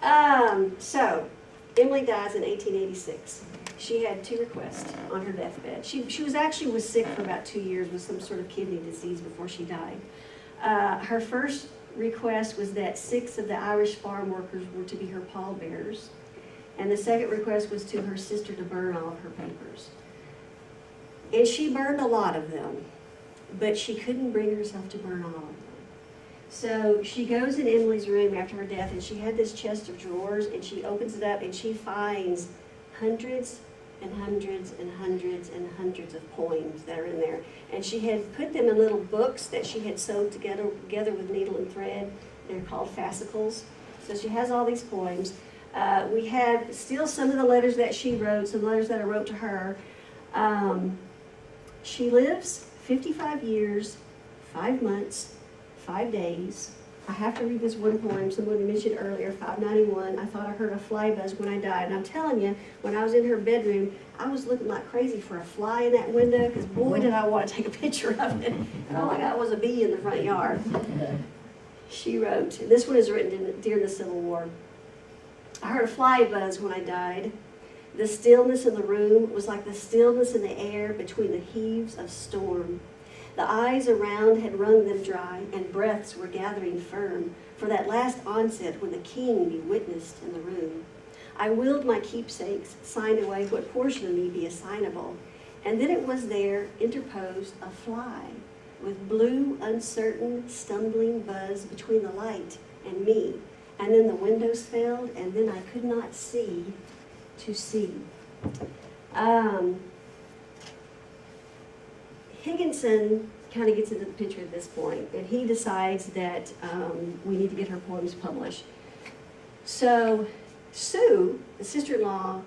So, Emily dies in 1886. She had 2 requests on her deathbed. She was sick for about 2 years with some sort of kidney disease before she died. Her first request was that 6 of the Irish farm workers were to be her pallbearers. And the second request was to her sister to burn all of her papers. And she burned a lot of them, but she couldn't bring herself to burn all of them. So she goes in Emily's room after her death, and she had this chest of drawers, and she opens it up, and she finds hundreds and hundreds and hundreds and hundreds of poems that are in there. And she had put them in little books that she had sewed together with needle and thread. They're called fascicles. So she has all these poems. We have still some of the letters that she wrote, some letters that I wrote to her. She lives 55 years, 5 months, 5 days. I have to read this one poem somebody mentioned earlier, 591. I thought I heard a fly buzz when I died. And I'm telling you, when I was in her bedroom, I was looking like crazy for a fly in that window, because boy, did I want to take a picture of it. And all I got was a bee in the front yard. She wrote, and this one is written during the Civil War. I heard a fly buzz when I died. The stillness in the room was like the stillness in the air between the heaves of storm. The eyes around had wrung them dry, and breaths were gathering firm for that last onset when the king be witnessed in the room. I willed my keepsakes, signed away what portion of me be assignable, and then it was there, interposed, a fly, with blue, uncertain, stumbling buzz between the light and me, and then the windows failed, and then I could not see to see. Higginson kind of gets into the picture at this point, and he decides that we need to get her poems published. So Sue, the sister-in-law,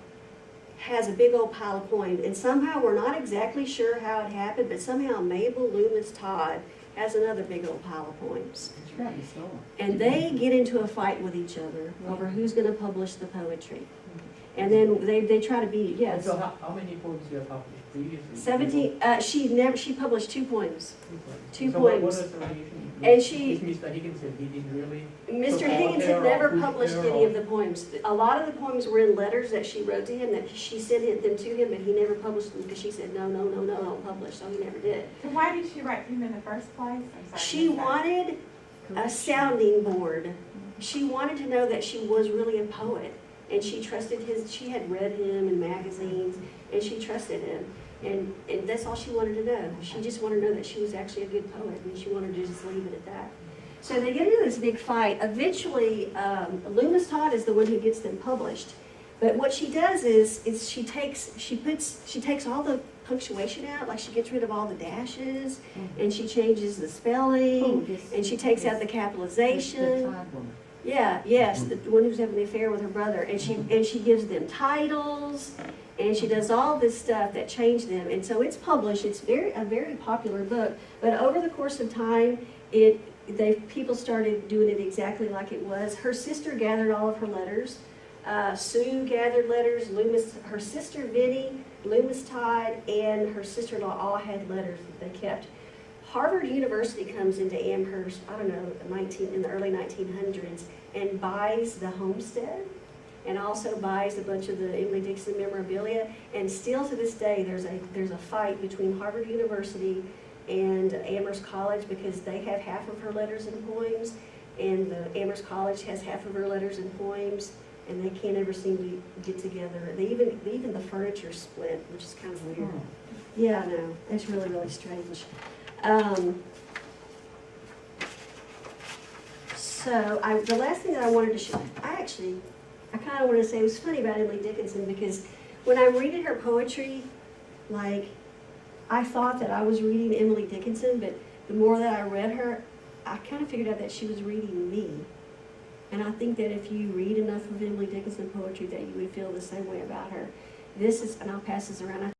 has a big old pile of poems, and somehow we're not exactly sure how it happened, but somehow Mabel Loomis Todd has another big old pile of poems. And they get into a fight with each other over who's going to publish the poetry. And then they try to beat it, yes. So how many poems you have published previously? 17, she published 2 poems. 2 so poems. What was the reason? And she, Mr. Higginson, he didn't really... Mr. Higginson never published any of the poems. A lot of the poems were in letters that she wrote to him, that she sent them to him, but he never published them because she said, no, don't publish, so he never did. So why did she write him in the first place? I'm sorry, She wanted a sounding board. She wanted to know that she was really a poet, and she trusted she had read him in magazines, and she trusted him. And that's all she wanted to know. She just wanted to know that she was actually a good poet, and she wanted to just leave it at that. So they get into this big fight. Eventually, Loomis Todd is the one who gets them published. But what she does is she takes all the punctuation out, like she gets rid of all the dashes, and she changes the spelling, and she takes out the capitalization. Yeah, yes, the one who's having the affair with her brother, and she gives them titles, and she does all this stuff that changed them, and so it's published. It's a very popular book. But over the course of time, people started doing it exactly like it was. Her sister gathered all of her letters. Sue gathered letters. Her sister Vinnie, Loomis Todd, and her sister-in-law all had letters that they kept. Harvard University comes into Amherst, I don't know, in the early 1900s, and buys the homestead, and also buys a bunch of the Emily Dickinson memorabilia. And still to this day, there's a fight between Harvard University and Amherst College, because they have half of her letters and poems, and the Amherst College has half of her letters and poems, and they can't ever seem to get together. Even the furniture split, which is kind of weird. Yeah, I know. It's really, really strange. The last thing that I wanted to show, I kind of want to say, it was funny about Emily Dickinson, because when I'm reading her poetry, like, I thought that I was reading Emily Dickinson, but the more that I read her, I kind of figured out that she was reading me. And I think that if you read enough of Emily Dickinson poetry, that you would feel the same way about her. And I'll pass this around.